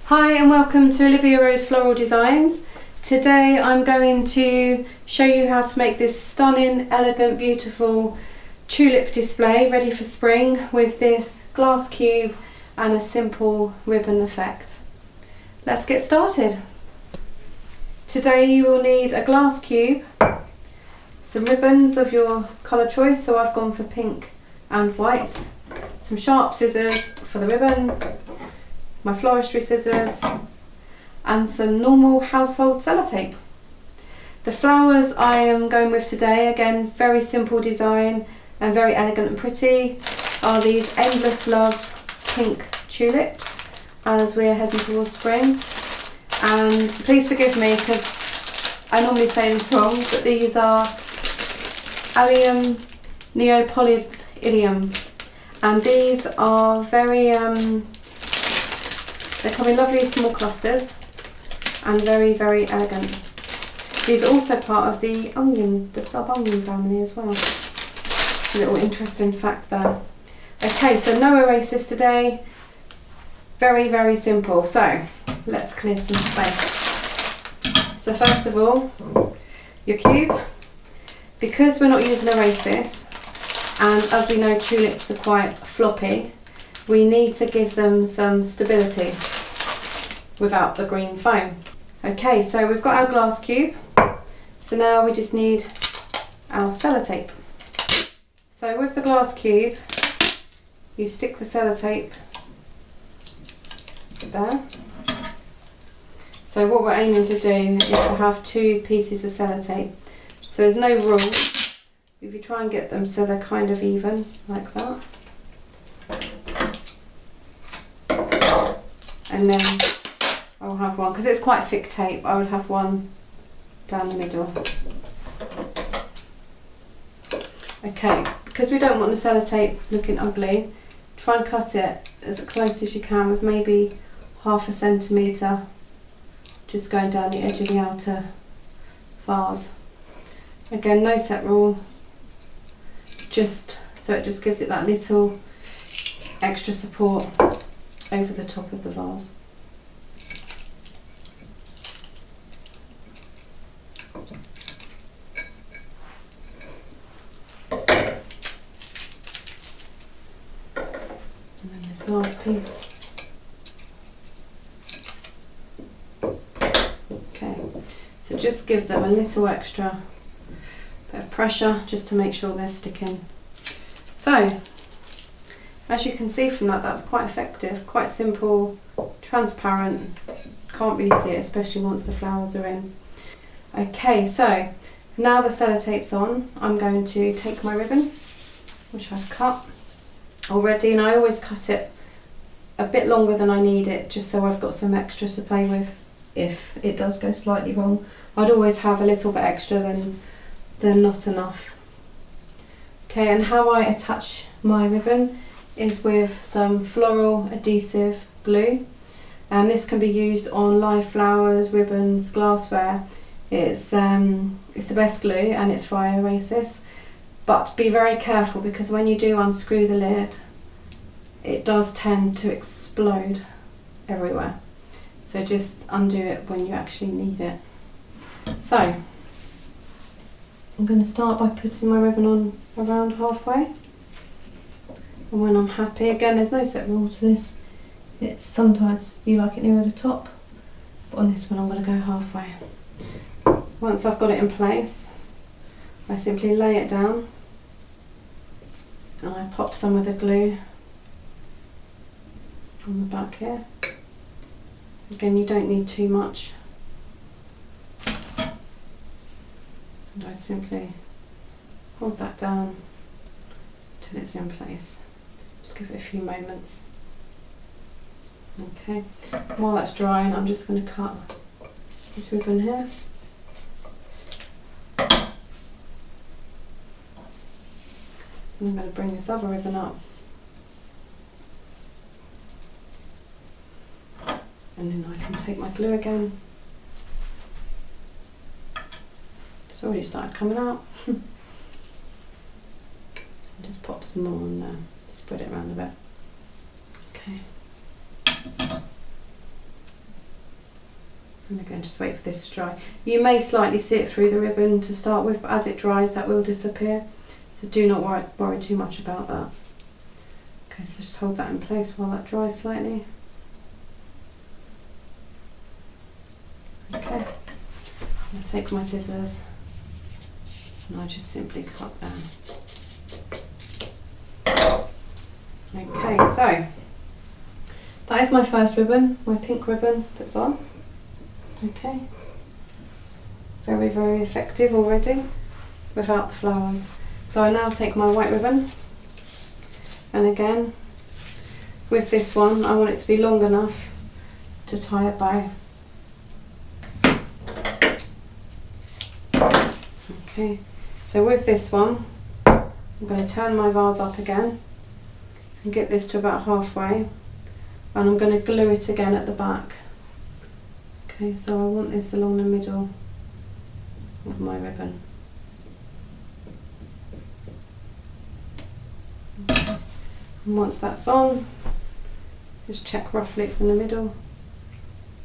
Hi and welcome to Olivia Rose Floral Designs. Today I'm going to show you how to make this stunning, elegant, beautiful tulip display ready for spring with this glass cube and a simple ribbon effect. Let's get started. Today you will need a glass cube, some ribbons of your colour choice, so I've gone for pink and white, some sharp scissors for the ribbon, my floristry scissors and some normal household sellotape. The flowers I am going with today, again very simple design and very elegant and pretty, are these Endless Love pink tulips as we're heading towards spring. And please forgive me because I normally say this wrong, but these are Allium Neopolitanum, and these are very they come in lovely small clusters and very, very elegant. These are also part of the onion, the sub-onion family as well. A little interesting fact there. Okay, so no erases today. Very, very simple. So let's clear some space. So first of all, your cube. Because we're not using erases, and as we know tulips are quite floppy, we need to give them some stability without the green foam. Okay, so we've got our glass cube. So now we just need our sellotape. So with the glass cube, you stick the sellotape there. So what we're aiming to do is to have two pieces of sellotape. So there's no rule. If you try and get them so they're kind of even, like that. And then I'll have one, because it's quite thick tape, I would have one down the middle. Okay, because we don't want the sellotape looking ugly, try and cut it as close as you can with maybe 1/2 centimetre, just going down the edge of the outer vase. Again, no set rule, just so it just gives it that little extra support over the top of the vase. And then this last piece. Okay, so just give them a little extra bit of pressure just to make sure they're sticking. So as you can see from that, that's quite effective, quite simple, transparent, can't really see it, especially once the flowers are in. Okay, so now the sellotape's on, I'm going to take my ribbon, which I've cut already, and I always cut it a bit longer than I need it, just so I've got some extra to play with if it does go slightly wrong. I'd always have a little bit extra than not enough. Okay, and how I attach my ribbon is with some floral adhesive glue, and this can be used on live flowers, ribbons, glassware. It's the best glue and it's via erases, but be very careful because when you do unscrew the lid it does tend to explode everywhere, so just undo it when you actually need it. So I'm going to start by putting my ribbon on around halfway. And when I'm happy, again there's no set rule to this, it's sometimes you like it nearer the top, but on this one I'm going to go halfway. Once I've got it in place, I simply lay it down and I pop some of the glue on the back here. Again, you don't need too much, and I simply hold that down till it's in place. Just give it a few moments. Okay, while that's drying I'm just going to cut this ribbon here. I'm going to bring this other ribbon up and then I can take my glue again. It's already started coming out. Just pop some more on there, spread it around a bit. Okay. And again, just wait for this to dry. You may slightly see it through the ribbon to start with, but as it dries that will disappear. So do not worry too much about that. Okay, so just hold that in place while that dries slightly. Okay, I'm going to take my scissors and I just simply cut down. Okay, so that is my first ribbon, my pink ribbon that's on. Okay, very, very effective already without the flowers. So I now take my white ribbon, and again with this one I want it to be long enough to tie a bow. Okay, so with this one I'm going to turn my vase up again and get this to about halfway, and I'm going to glue it again at the back. Okay, so I want this along the middle of my ribbon. Okay. And once that's on, just check roughly it's in the middle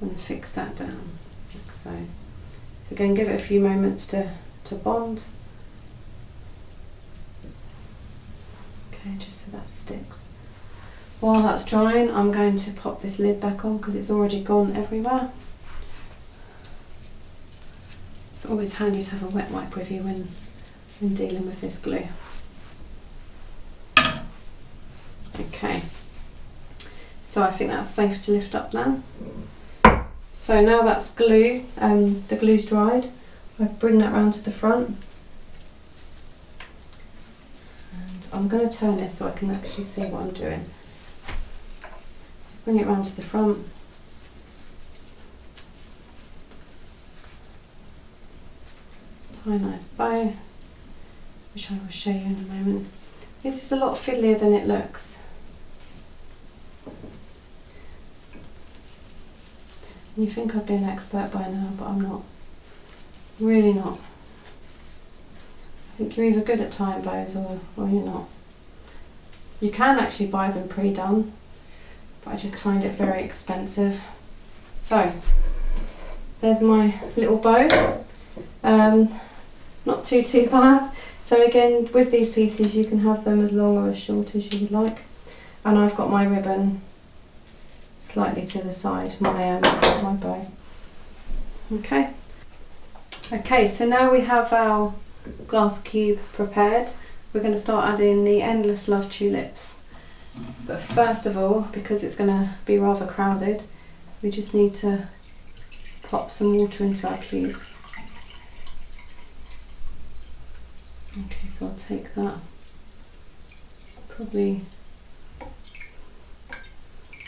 and fix that down, like so. So again, give it a few moments to bond. Okay, just so that sticks. While that's drying, I'm going to pop this lid back on because it's already gone everywhere. It's always handy to have a wet wipe with you when dealing with this glue. Okay, so I think that's safe to lift up now. So now that's glue, the glue's dried, I bring that round to the front. And I'm going to turn this so I can actually see what I'm doing. So bring it round to the front. Tie a nice bow, which I will show you in a moment. It's just a lot fiddlier than it looks. You think I'd be an expert by now, but I'm not. Really not. I think you're either good at tying bows or you're not. You can actually buy them pre-done, but I just find it very expensive. So, there's my little bow. Not too bad. So again, with these pieces you can have them as long or as short as you would like. And I've got my ribbon slightly to the side, my bow. Okay. Okay, so now we have our glass cube prepared. We're going to start adding the Endless Love tulips. But first of all, because it's going to be rather crowded, we just need to pop some water into our cube. Okay, so I'll take that, probably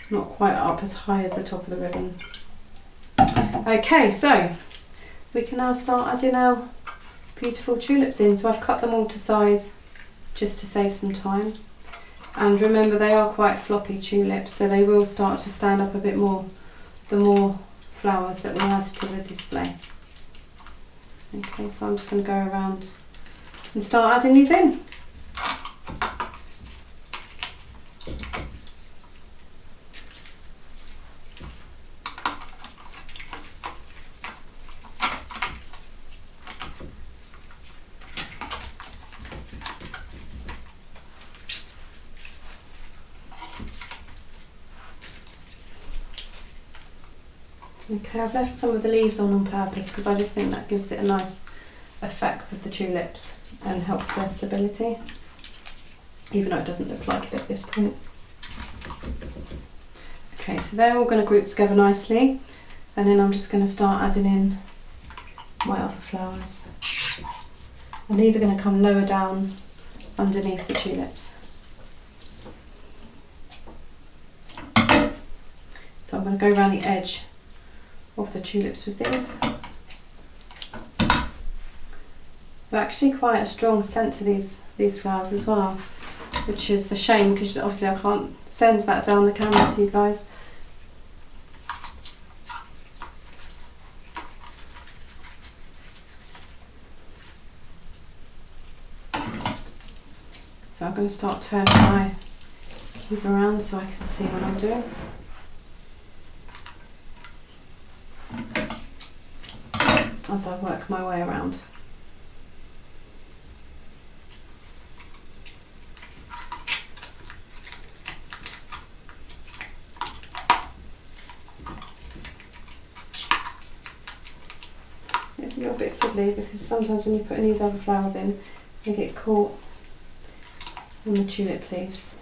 not quite up as high as the top of the ribbon. Okay, so we can now start adding our beautiful tulips in. So I've cut them all to size just to save some time. And remember, they are quite floppy tulips, so they will start to stand up a bit more the more flowers that we add to the display. Okay, so I'm just going to go around and start adding these in. Okay, I've left some of the leaves on purpose because I just think that gives it a nice effect with the tulips and helps their stability, even though it doesn't look like it at this point. Okay, so they're all going to group together nicely, and then I'm just going to start adding in my other flowers. And these are going to come lower down underneath the tulips. So I'm going to go around the edge of the tulips with these. They're actually quite a strong scent to these flowers as well, which is a shame because obviously I can't send that down the camera to you guys. So I'm going to start turning my cube around so I can see what I'm doing. as I work my way around. It's a little bit fiddly because sometimes when you're putting these other flowers in, they get caught on the tulip leaves.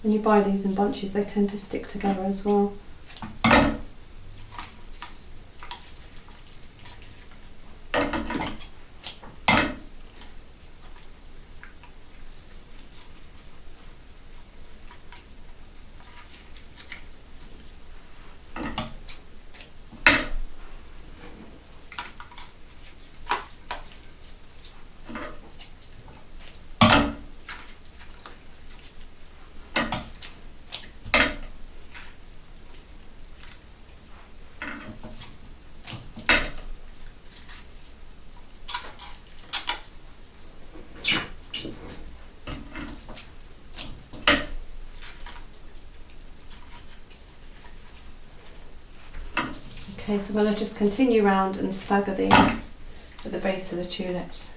When you buy these in bunches, they tend to stick together as well. Okay, so I'm going to just continue round and stagger these at the base of the tulips.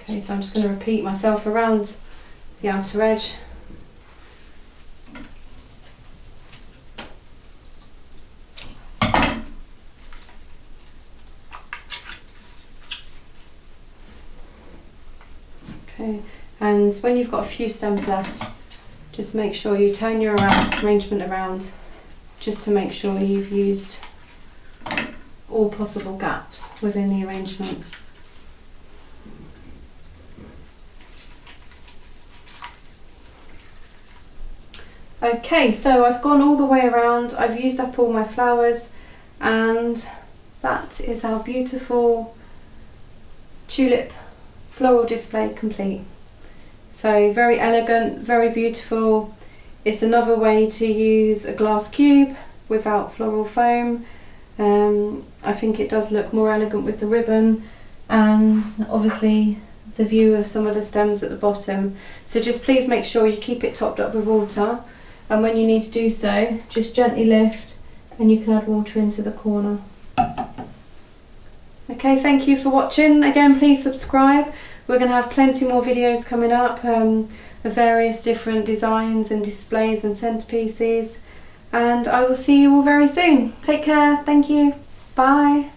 Okay, so I'm just going to repeat myself around the outer edge. Okay, and when you've got a few stems left, just make sure you turn your arrangement around just to make sure you've used all possible gaps within the arrangement. Okay, so I've gone all the way around, I've used up all my flowers, and that is our beautiful tulip floral display complete. So very elegant, very beautiful. It's another way to use a glass cube without floral foam. I think it does look more elegant with the ribbon, and obviously the view of some of the stems at the bottom. So just please make sure you keep it topped up with water, and when you need to do so, just gently lift and you can add water into the corner. Okay, thank you for watching. Again, please subscribe. We're going to have plenty more videos coming up of various different designs and displays and centerpieces, and I will see you all very soon. Take care. Thank you. Bye.